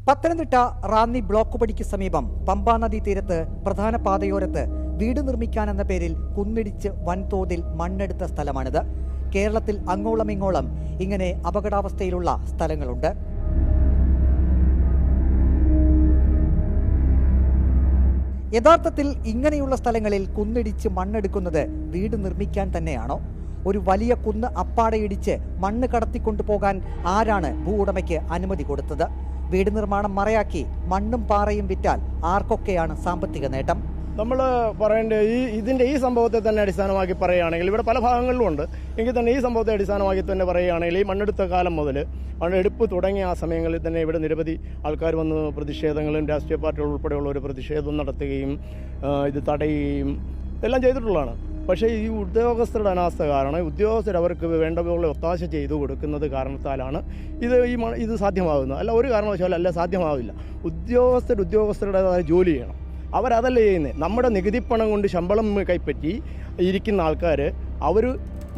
Pathanamthitta Ranni block പടിക്ക് സമീപം പമ്പാ നദീ തീരത്ത് പ്രധാന പാതയോരത്ത് വീട് നിർമ്മിക്കാനെന്ന പേരിൽ കുന്നിടിച്ച് വൻതോതിൽ മണ്ണെടുത്ത സ്ഥലമാണിത്. കേരളത്തിൽ അങ്ങോളം ഇങ്ങോളം ഇങ്ങനെ അപകടാവസ്ഥയിലുള്ള സ്ഥലങ്ങളുണ്ട്. യഥാർത്ഥത്തിൽ ഇങ്ങനെയുള്ള സ്ഥലങ്ങളിൽ കുന്നിടിച്ച് മണ്ണെടുക്കുന്നത് വീട് നിർമ്മിക്കാൻ തന്നെയാണോ? ഒരു വലിയ കുന്ന് അപ്പാടെ ഇടിച്ച് മണ്ണ് കടത്തിക്കൊണ്ടുപോകാൻ ആരാണ് ഭൂവുടമയ്ക്ക് അനുമതി കൊടുത്തത്? വീട് നിർമ്മാണം മറയാക്കി മണ്ണും പാറയും വിറ്റാൽ ആർക്കൊക്കെയാണ് സാമ്പത്തിക നേട്ടം? നമ്മൾ പറയേണ്ടത് ഇതിൻ്റെ ഈ സംഭവത്തെ തന്നെ അടിസ്ഥാനമാക്കി പറയുകയാണെങ്കിൽ ഇവിടെ പല ഭാഗങ്ങളിലും ഉണ്ട്. എങ്കിൽ തന്നെ ഈ സംഭവത്തെ അടിസ്ഥാനമാക്കി തന്നെ പറയുകയാണെങ്കിൽ ഈ മണ്ണെടുത്ത കാലം മുതൽ മണ്ണെടുപ്പ് തുടങ്ങിയ ആ സമയങ്ങളിൽ തന്നെ ഇവിടെ നിരവധി ആൾക്കാർ വന്ന് പ്രതിഷേധങ്ങളും രാഷ്ട്രീയ പാർട്ടികൾ ഉൾപ്പെടെയുള്ള ഒരു പ്രതിഷേധം നടത്തുകയും ഇത് തടയുകയും എല്ലാം ചെയ്തിട്ടുള്ളതാണ്. പക്ഷേ ഈ ഉദ്യോഗസ്ഥരുടെ അനാസ്ഥ കാരണം ഉദ്യോഗസ്ഥർ അവർക്ക് വേണ്ട പോലെ ഒത്താശ ചെയ്തു കൊടുക്കുന്നത് കാരണത്താലാണ് ഇത് സാധ്യമാകുന്നത്. അല്ല, ഒരു കാരണവശാലും അല്ല, സാധ്യമാവില്ല. ഉദ്യോഗസ്ഥരുടേതായ ജോലി ചെയ്യണം. അവരതല്ല ചെയ്യുന്നത്. നമ്മുടെ നികുതിപ്പണം കൊണ്ട് ശമ്പളം കൈപ്പറ്റി ഇരിക്കുന്ന ആൾക്കാർ അവർ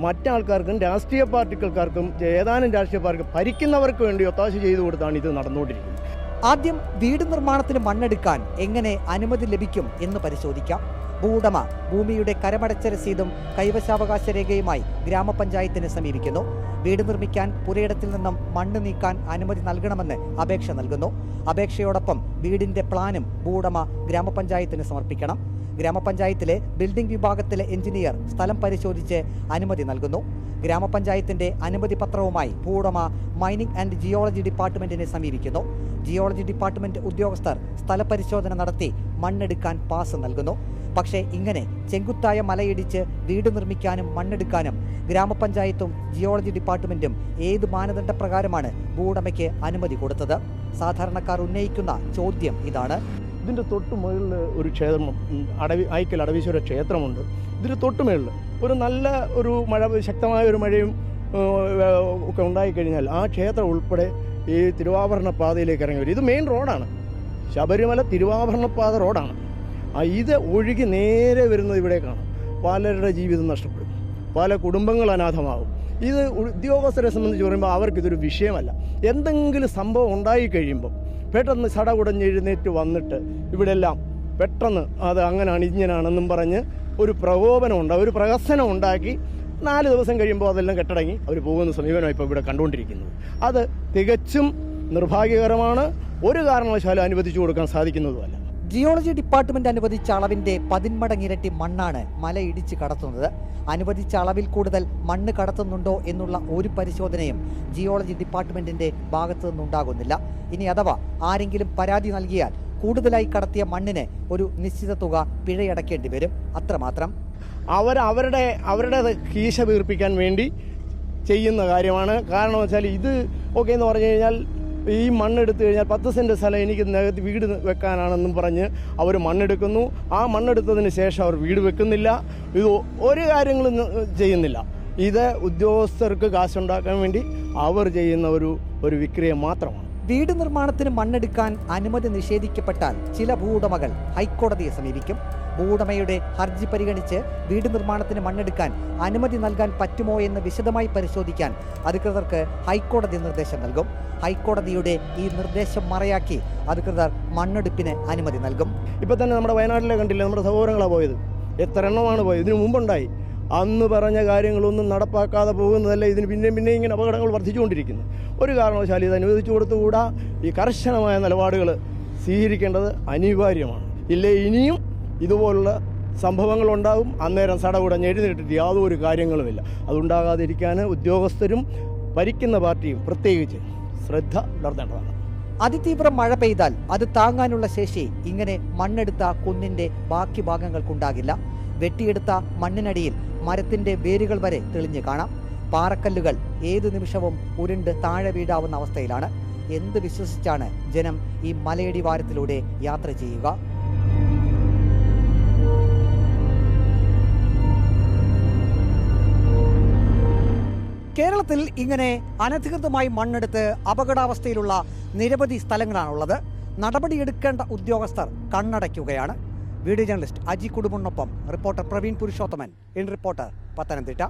മറ്റാൾക്കാർക്കും രാഷ്ട്രീയ പാർട്ടികൾക്കാർക്കും ഏതാനും രാഷ്ട്രീയ പാർട്ടി ഭരിക്കുന്നവർക്ക് വേണ്ടി ഒത്താശ ചെയ്തു കൊടുത്താണ് ഇത് നടന്നുകൊണ്ടിരിക്കുന്നത്. ആദ്യം വീട് നിർമ്മാണത്തിന് മണ്ണെടുക്കാൻ എങ്ങനെ അനുമതി ലഭിക്കും എന്ന് പരിശോധിക്കാം. ഭൂവുടമ ഭൂമിയുടെ കരമടച്ച രസീതും കൈവശാവകാശ രേഖയുമായി ഗ്രാമപഞ്ചായത്തിനെ സമീപിക്കുന്നു. വീട് നിർമ്മിക്കാൻ പുരയിടത്തിൽ നിന്നും മണ്ണ് നീക്കാൻ അനുമതി നൽകണമെന്ന് അപേക്ഷ നൽകുന്നു. അപേക്ഷയോടൊപ്പം വീടിന്റെ പ്ലാനും ഭൂവുടമ ഗ്രാമപഞ്ചായത്തിന് സമർപ്പിക്കണം. ഗ്രാമപഞ്ചായത്തിലെ ബിൽഡിംഗ് വിഭാഗത്തിലെ എഞ്ചിനീയർ സ്ഥലം പരിശോധിച്ച് അനുമതി നൽകുന്നു. ഗ്രാമപഞ്ചായത്തിന്റെ അനുമതി പത്രവുമായി ഭൂവുടമ മൈനിംഗ് ആൻഡ് ജിയോളജി ഡിപ്പാർട്ട്മെന്റിനെ സമീപിക്കുന്നു. ജിയോളജി ഡിപ്പാർട്ട്മെന്റ് ഉദ്യോഗസ്ഥർ സ്ഥലപരിശോധന നടത്തി മണ്ണെടുക്കാൻ പാസ് നൽകുന്നു. പക്ഷേ ഇങ്ങനെ ചെങ്കുത്തായ മലയിടിച്ച് വീട് നിർമ്മിക്കാനും മണ്ണെടുക്കാനും ഗ്രാമപഞ്ചായത്തും ജിയോളജി ഡിപ്പാർട്ട്മെന്റും ഏത് മാനദണ്ഡപ്രകാരമാണ് ഭൂവുടമയ്ക്ക് അനുമതി കൊടുത്തത്? സാധാരണക്കാർ ഉന്നയിക്കുന്ന ചോദ്യം ഇതാണ്. ഇതിൻ്റെ തൊട്ട് മുകളിൽ ഒരു ക്ഷേത്രം, ആയിക്കൽ അടവീശ്വര ക്ഷേത്രമുണ്ട്. ഇതിന് തൊട്ട് മുകളിൽ ഒരു നല്ല ഒരു ശക്തമായ ഒരു മഴയും ഒക്കെ ഉണ്ടായിക്കഴിഞ്ഞാൽ ആ ക്ഷേത്രം ഉൾപ്പെടെ ഈ തിരുവാഭരണ പാതയിലേക്ക് ഇറങ്ങി വരും. ഇത് മെയിൻ റോഡാണ്, ശബരിമല തിരുവാഭരണ പാത റോഡാണ്. ഇത് ഒഴുകി നേരെ വരുന്നത് ഇവിടേക്കാണ്. പലരുടെ ജീവിതം നഷ്ടപ്പെടും, പല കുടുംബങ്ങൾ അനാഥമാകും. ഇത് ഉദ്യോഗസ്ഥരെ സംബന്ധിച്ച് പറയുമ്പോൾ അവർക്കിതൊരു വിഷയമല്ല. എന്തെങ്കിലും സംഭവം ഉണ്ടായിക്കഴിയുമ്പോൾ പെട്ടെന്ന് ചടകുടഞ്ഞെഴുന്നേറ്റ് വന്നിട്ട് ഇവിടെ എല്ലാം പെട്ടെന്ന് അത് അങ്ങനെയാണ് ഇങ്ങനെയാണെന്നും പറഞ്ഞ് ഒരു പ്രകോപനം ഒരു പ്രഹസനം ഉണ്ടാക്കി 4 ദിവസം കഴിയുമ്പോൾ അതെല്ലാം കെട്ടടങ്ങി അവർ പോകുന്ന സമീപനമാണ് ഇപ്പോൾ ഇവിടെ കണ്ടുകൊണ്ടിരിക്കുന്നത്. അത് തികച്ചും നിർഭാഗ്യകരമാണ്. ഒരു കാരണവശാലും അനുവദിച്ചു കൊടുക്കാൻ സാധിക്കുന്നതുമല്ല. ജിയോളജി ഡിപ്പാർട്ട്മെന്റ് അനുവദിച്ച അളവിന്റെ 10 മടങ്ങിരട്ടി മണ്ണാണ് മല ഇടിച്ച് കടത്തുന്നത്. അനുവദിച്ച അളവിൽ കൂടുതൽ മണ്ണ് കടത്തുന്നുണ്ടോ എന്നുള്ള ഒരു പരിശോധനയും ജിയോളജി ഡിപ്പാർട്ട്മെന്റിന്റെ ഭാഗത്തു നിന്നുണ്ടാകുന്നില്ല. ഇനി അഥവാ ആരെങ്കിലും പരാതി നൽകിയാൽ കൂടുതലായി കടത്തിയ മണ്ണിന് ഒരു നിശ്ചിത തുക പിഴയടക്കേണ്ടി വരും, അത്രമാത്രം. അവരുടെ കീശ വീർപ്പിക്കാൻ വേണ്ടി ചെയ്യുന്ന കാര്യമാണ്. കാരണം വെച്ചാൽ ഇത് ഒക്കെ എന്ന് പറഞ്ഞു കഴിഞ്ഞാൽ ഈ മണ്ണെടുത്തു കഴിഞ്ഞാൽ 10 സെൻറ്റ് സ്ഥലം എനിക്ക് നികത്തി വീട് വെക്കാനാണെന്നും പറഞ്ഞ് അവർ മണ്ണെടുക്കുന്നു. ആ മണ്ണെടുത്തതിന് ശേഷം അവർ വീട് വെക്കുന്നില്ല. ഇത് ഒരു കാര്യങ്ങളും ചെയ്യുന്നില്ല. ഇത് ഉദ്യോഗസ്ഥർക്ക് കാശുണ്ടാക്കാൻ വേണ്ടി അവർ ചെയ്യുന്ന ഒരു വിക്രയം മാത്രമാണ്. വീട് നിർമ്മാണത്തിന് മണ്ണെടുക്കാൻ അനുമതി നിഷേധിക്കപ്പെട്ടാൽ ചില ഭൂവുടമകൾ ഹൈക്കോടതിയെ സമീപിക്കും. ഭൂവുടമയുടെ ഹർജി പരിഗണിച്ച് വീട് നിർമ്മാണത്തിന് മണ്ണെടുക്കാൻ അനുമതി നൽകാൻ പറ്റുമോ എന്ന് വിശദമായി പരിശോധിക്കാൻ അധികൃതർക്ക് ഹൈക്കോടതി നിർദ്ദേശം നൽകും. ഹൈക്കോടതിയുടെ ഈ നിർദ്ദേശം മറയാക്കി അധികൃതർ മണ്ണെടുപ്പിന് അനുമതി നൽകും. ഇപ്പം തന്നെ നമ്മുടെ വയനാട്ടിലെ കണ്ടില്ലേ, നമ്മുടെ സഹോദരങ്ങളാണ് പോയത്. എത്ര എണ്ണമാണ് പോയത്? ഇതിനു മുമ്പുണ്ടായി. അന്ന് പറഞ്ഞ കാര്യങ്ങളൊന്നും നടപ്പാക്കാതെ പോകുന്നതല്ല ഇതിന് പിന്നെ ഇങ്ങനെ അപകടങ്ങൾ വർദ്ധിച്ചുകൊണ്ടിരിക്കുന്നു. ഒരു കാരണവശാലും ഇത് അനുവദിച്ചു കൊടുത്തുകൂടാ. ഈ കർശനമായ നിലപാടുകൾ സ്വീകരിക്കേണ്ടത് അനിവാര്യമാണ്. ഇല്ലേ ഇനിയും ഇതുപോലുള്ള സംഭവങ്ങൾ ഉണ്ടാകും. അന്നേരം സടകുടഞ്ഞെഴുന്നേറ്റിട്ട് യാതൊരു കാര്യങ്ങളുമില്ല. അതുണ്ടാകാതിരിക്കാൻ ഉദ്യോഗസ്ഥരും ഭരിക്കുന്ന പാർട്ടിയും പ്രത്യേകിച്ച് ശ്രദ്ധ പുലർത്തേണ്ടതാണ്. അതിതീവ്ര മഴ പെയ്താൽ അത് താങ്ങാനുള്ള ശേഷി ഇങ്ങനെ മണ്ണെടുത്ത കുന്നിന്റെ ബാക്കി ഭാഗങ്ങൾക്കുണ്ടാകില്ല. വെട്ടിയെടുത്ത മണ്ണിനടിയിൽ മരത്തിന്റെ വേരുകൾ വരെ തെളിഞ്ഞു കാണാം. പാറക്കല്ലുകൾ ഏതു നിമിഷവും ഉരുണ്ട് താഴെ വീഴാവുന്ന അവസ്ഥയിലാണ്. എന്ത് വിശ്വസിച്ചാണ് ജനം ഈ മലയടി വാരത്തിലൂടെ യാത്ര ചെയ്യുക? കേരളത്തിൽ ഇങ്ങനെ അനധികൃതമായി മണ്ണെടുത്ത് അപകടാവസ്ഥയിലുള്ള നിരവധി സ്ഥലങ്ങളാണുള്ളത്. നടപടിയെടുക്കേണ്ട ഉദ്യോഗസ്ഥർ കണ്ണടയ്ക്കുകയാണ്. വീഡിയോ ജേർണലിസ്റ്റ് അജി കുടുംബനൊപ്പം reporter Praveen Purushothaman, in reporter, Pathanamthitta.